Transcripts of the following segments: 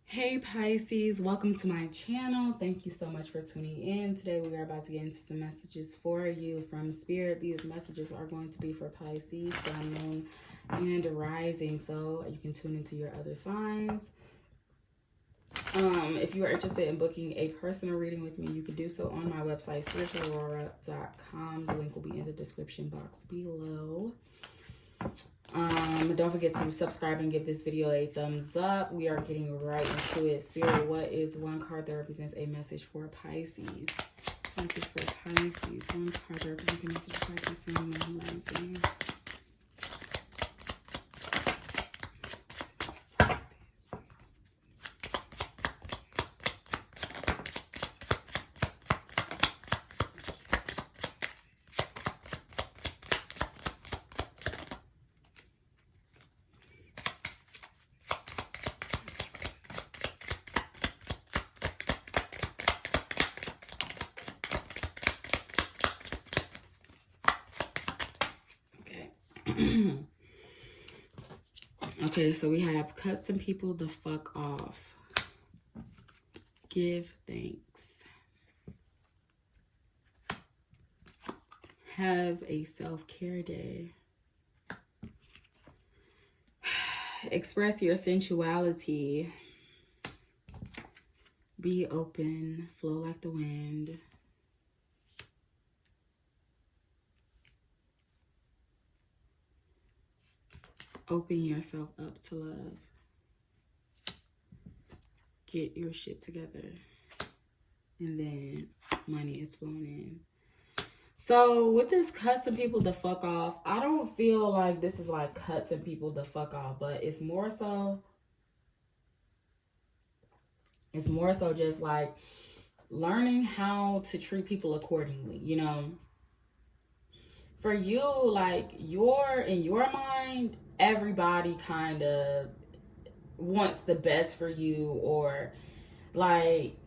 Hey Pisces, welcome to my channel. Thank you so much for tuning in. Today we are about to get into some messages for you from Spirit. These messages are going to be for Pisces, Sun, Moon, and Rising, so you can tune into your other signs. If you are interested in booking a personal reading with me, you can do so on my website, SpiritualAurora.com. The link will be in the description box below. Don't forget to subscribe and give this video a thumbs up. We are getting right into it. Spirit, what is one card that represents a message for Pisces? Message for Pisces. One card that represents a message for Pisces. Sun, Moon, Rising. Okay, so we have cut some people the fuck off. Give thanks. Have a self-care day. Express your sensuality. Be open. Flow like the wind. Open yourself up to love. Get your shit together. And then money is flowing in. So with this cut some people the fuck off, I don't feel like this is like cut some people the fuck off, but it's more so just like learning how to treat people accordingly, you know. For you, like in your mind, everybody kind of wants the best for you, or like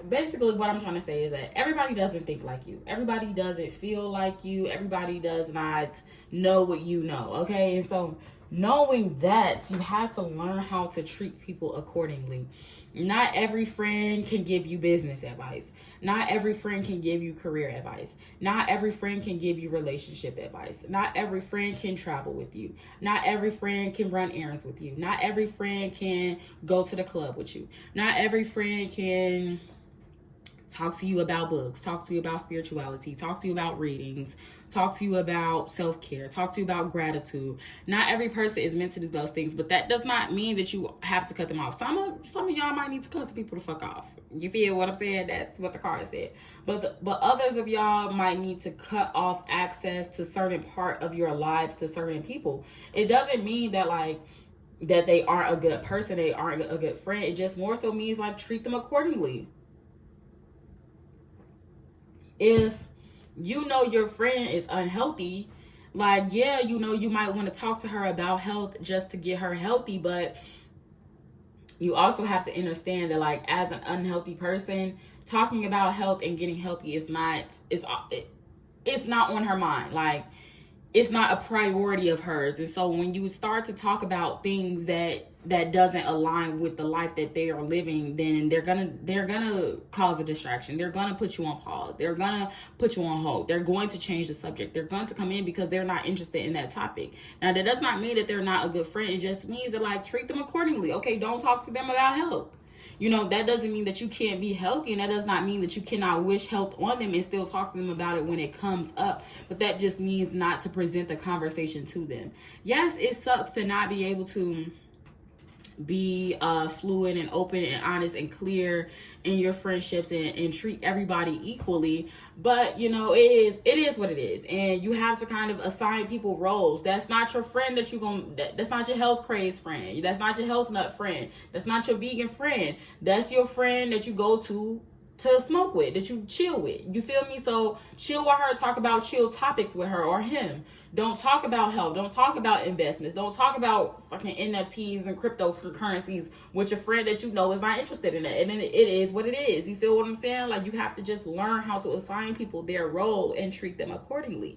basically what I'm trying to say is that everybody doesn't think like you. Everybody doesn't feel like you. Everybody does not know what you know, okay? And so knowing that, you have to learn how to treat people accordingly. Not every friend can give you business advice. Not every friend can give you career advice. Not every friend can give you relationship advice. Not every friend can travel with you. Not every friend can run errands with you. Not every friend can go to the club with you. Not every friend can talk to you about books, talk to you about spirituality, talk to you about readings, talk to you about self-care, talk to you about gratitude. Not every person is meant to do those things, but that does not mean that you have to cut them off. Some of y'all might need to cut some people to fuck off. You feel what I'm saying? That's what the card said. But others of y'all might need to cut off access to certain part of your lives to certain people. It doesn't mean that like that they aren't a good person, they aren't a good friend. It just more so means like treat them accordingly. If you know your friend is unhealthy, like, yeah, you know, you might want to talk to her about health just to get her healthy, but you also have to understand that, like, as an unhealthy person, talking about health and getting healthy is not on her mind. Like, it's not a priority of hers. And so when you start to talk about things that doesn't align with the life that they are living, then they're gonna cause a distraction. They're gonna put you on pause. They're gonna put you on hold. They're going to change the subject. They're going to come in because they're not interested in that topic. Now, that does not mean that they're not a good friend. It just means that, like, treat them accordingly. Okay, don't talk to them about health. You know, that doesn't mean that you can't be healthy, and that does not mean that you cannot wish health on them and still talk to them about it when it comes up. But that just means not to present the conversation to them. Yes, it sucks to not be able to be fluid and open and honest and clear in your friendships and treat everybody equally, but you know, it is what it is, and you have to kind of assign people roles. That's not your friend that's not your health crazed friend, that's not your health nut friend, that's not your vegan friend. That's your friend that you go to smoke with, that you chill with. You feel me? So chill with her, talk about chill topics with her or him. Don't talk about health. Don't talk about investments. Don't talk about fucking NFTs and cryptocurrencies with your friend that you know is not interested in it. And then it is what it is. You feel what I'm saying? Like, you have to just learn how to assign people their role and treat them accordingly.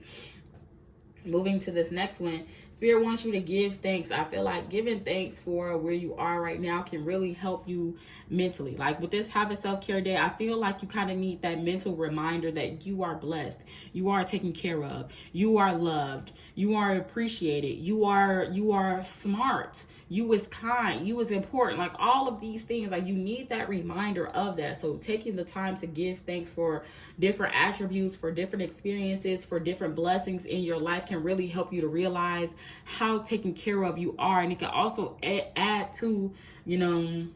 Moving to this next one, Spirit wants you to give thanks. I feel like giving thanks for where you are right now can really help you mentally. Like with this Have a Self-Care Day, I feel like you kind of need that mental reminder that you are blessed, you are taken care of, you are loved, you are appreciated, you are smart, you is kind, you is important. Like all of these things, like you need that reminder of that. So taking the time to give thanks for different attributes, for different experiences, for different blessings in your life can really help you to realize how taken care of you are. And it can also add to, you know,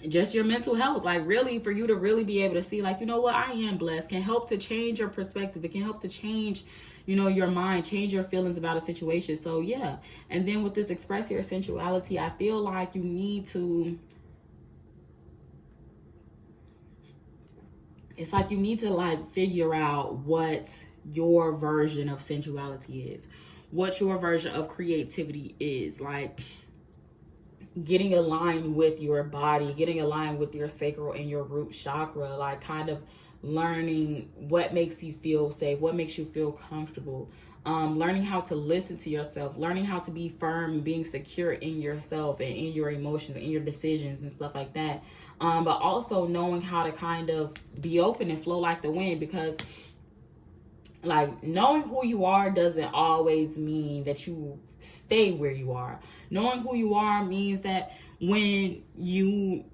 just your mental health, like really for you to really be able to see, like, you know what, I am blessed, can help to change your perspective. It can help to change, you know, your mind, change your feelings about a situation. So yeah. And then with this express your sensuality, I feel like you need to, it's like you need to like figure out what your version of sensuality is, what your version of creativity is. Like getting aligned with your body, getting aligned with your sacral and your root chakra, like kind of learning what makes you feel safe, what makes you feel comfortable, learning how to listen to yourself, learning how to be firm and being secure in yourself and in your emotions and your decisions and stuff like that. But also knowing how to kind of be open and flow like the wind, because like knowing who you are doesn't always mean that you stay where you are. Knowing who you are means that when you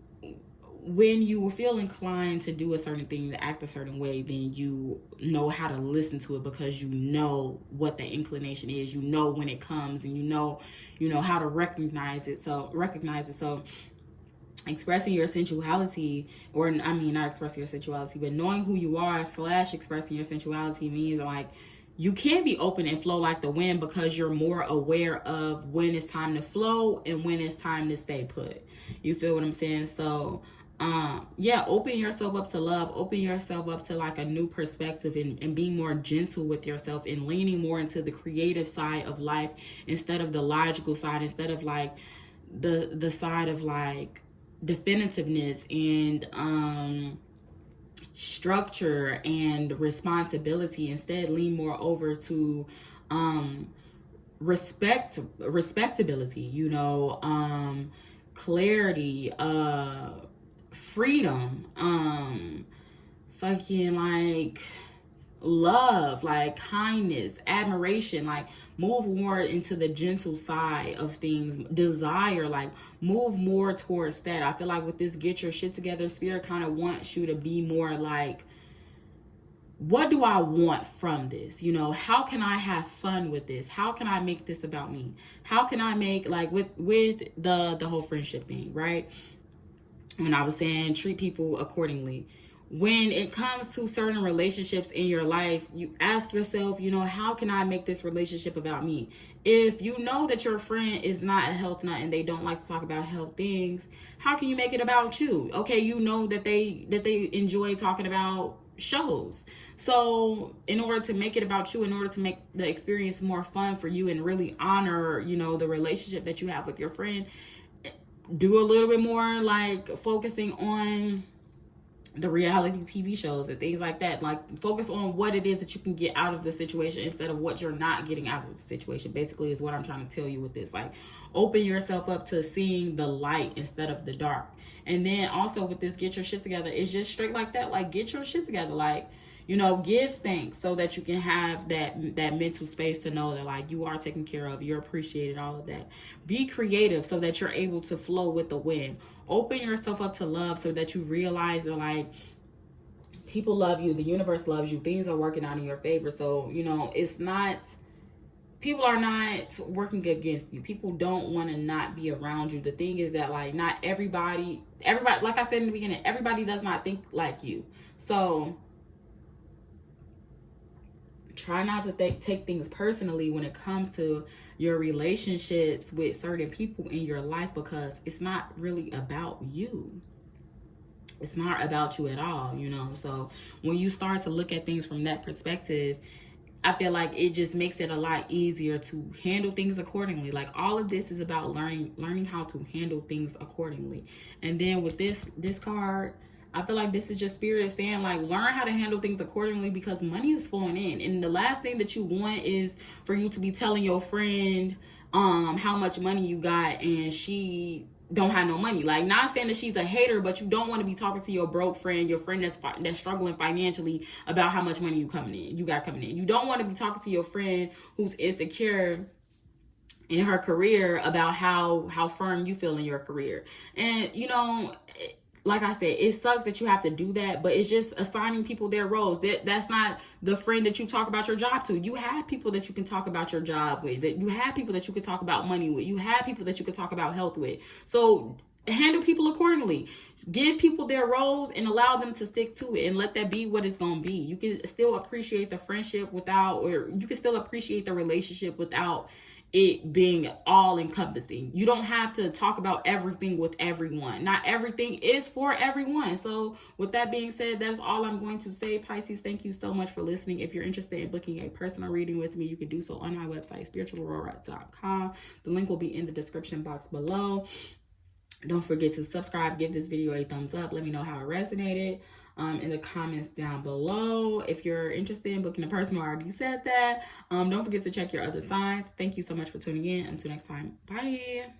feel inclined to do a certain thing, to act a certain way, then you know how to listen to it, because you know what the inclination is, you know when it comes, and you know how to recognize it. So expressing your sensuality, or I mean not expressing your sensuality, but knowing who you are / expressing your sensuality means like you can be open and flow like the wind, because you're more aware of when it's time to flow and when it's time to stay put. You feel what I'm saying? So yeah, open yourself up to love, open yourself up to like a new perspective, and being more gentle with yourself, and leaning more into the creative side of life instead of the logical side, instead of like the side of like definitiveness and structure and responsibility. Instead, lean more over to respectability, you know, clarity, freedom, fucking like love, like kindness, admiration. Like move more into the gentle side of things, desire, like move more towards that. I feel like with this get your shit together, Spirit kind of wants you to be more like, what do I want from this? You know, how can I have fun with this? How can I make this about me? How can I make, like with the whole friendship thing, right? When I was saying treat people accordingly, when it comes to certain relationships in your life, you ask yourself, you know, how can I make this relationship about me? If you know that your friend is not a health nut and they don't like to talk about health things, how can you make it about you? Okay, you know that they enjoy talking about shows. So in order to make it about you, in order to make the experience more fun for you and really honor, you know, the relationship that you have with your friend, do a little bit more like focusing on the reality TV shows and things like that. Like focus on what it is that you can get out of the situation instead of what you're not getting out of the situation, basically, is what I'm trying to tell you with this. Like open yourself up to seeing the light instead of the dark. And then also with this get your shit together, it's just straight like that. Like get your shit together. Like, you know, give thanks so that you can have that mental space to know that like you are taken care of, you're appreciated, all of that. Be creative so that you're able to flow with the wind. Open yourself up to love so that you realize that like people love you, the universe loves you, things are working out in your favor. So, you know, it's not, people are not working against you. People don't want to not be around you. The thing is that like not everybody, like I said in the beginning, everybody does not think like you. So try not to take things personally when it comes to your relationships with certain people in your life, because it's not really about you. It's not about you at all, you know. So when you start to look at things from that perspective, I feel like it just makes it a lot easier to handle things accordingly. Like all of this is about learning how to handle things accordingly. And then with this card, I feel like this is just spirit saying, like, learn how to handle things accordingly, because money is flowing in. And the last thing that you want is for you to be telling your friend how much money you got and she don't have no money. Like, not saying that she's a hater, but you don't want to be talking to your broke friend, your friend that's struggling financially, about how much money you got coming in. You don't want to be talking to your friend who's insecure in her career about how firm you feel in your career. And like I said, it sucks that you have to do that, but it's just assigning people their roles. That's not the friend that you talk about your job to. You have people that you can talk about your job with. That you have people that you can talk about money with. You have people that you can talk about health with. So handle people accordingly. Give people their roles and allow them to stick to it, and let that be what it's going to be. You can still appreciate the friendship without, or you can still appreciate the relationship without it being all encompassing. You don't have to talk about everything with everyone. Not everything is for everyone. So with that being said, that's all I'm going to say. Pisces, thank you so much for listening. If you're interested in booking a personal reading with me, you can do so on my website, SpiritualAurora.com. The link will be in the description box below. Don't forget to subscribe, give this video a thumbs up. Let me know how it resonated in the comments down below. If you're interested in booking a personal, I already said that. Don't forget to check your other signs. Thank you so much for tuning in. Until next time, bye.